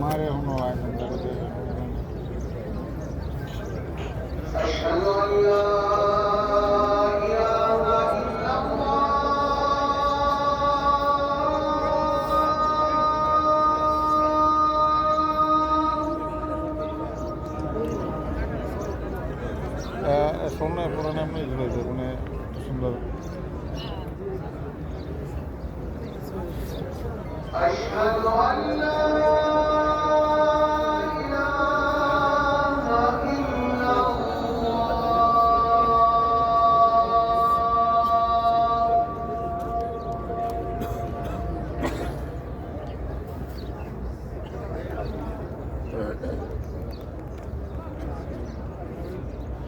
মারে এখনো একদম শোনে পুরানো এমনি ঘুরেছে মানে সুন্দর أشهد أن لا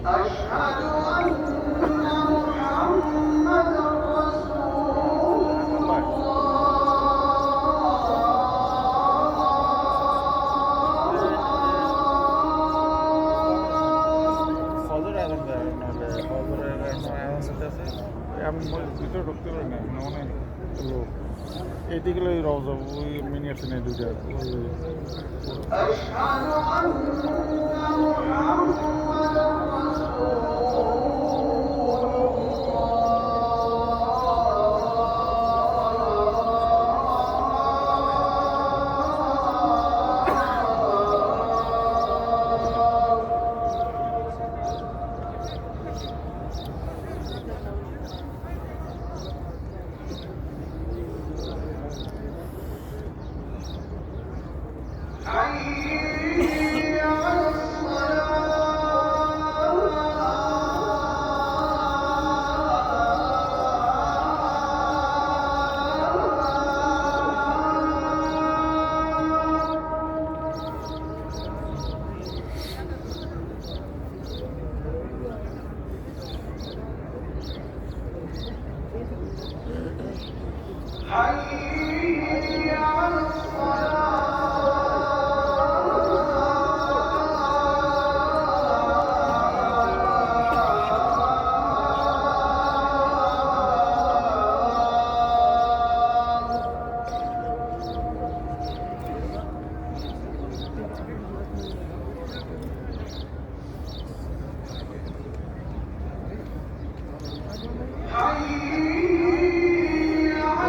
أشهد أن محمدا رسول আমি ভিতরে ঢুকতে পারি না অনেক লোক এইদিকে রওজা ওই মিনিট নেই দুইটা أشهد أن محمدا حي على حي على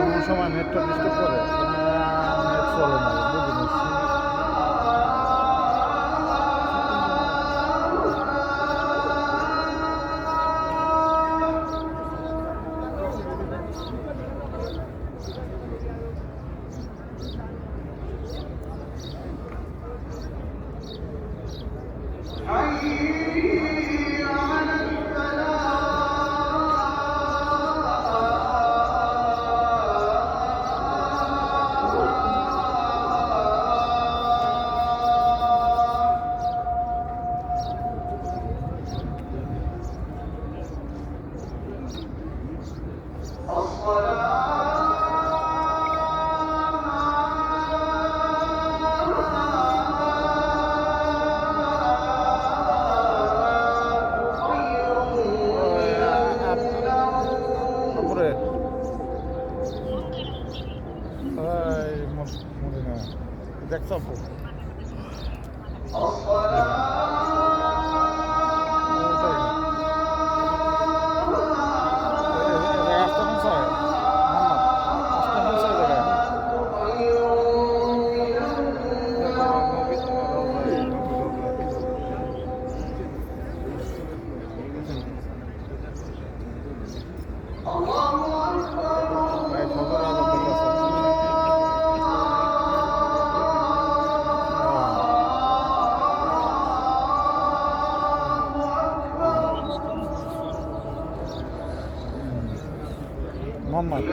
কোনো সময় নেটটা ডিস্টার্ব করে নেট চলে না বুঝে حي على তারপরে মনে না দেখছো মোহাম্মদ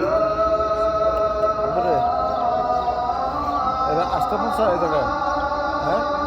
এরা আসতে পৌঁছা এই জায়গায় হ্যাঁ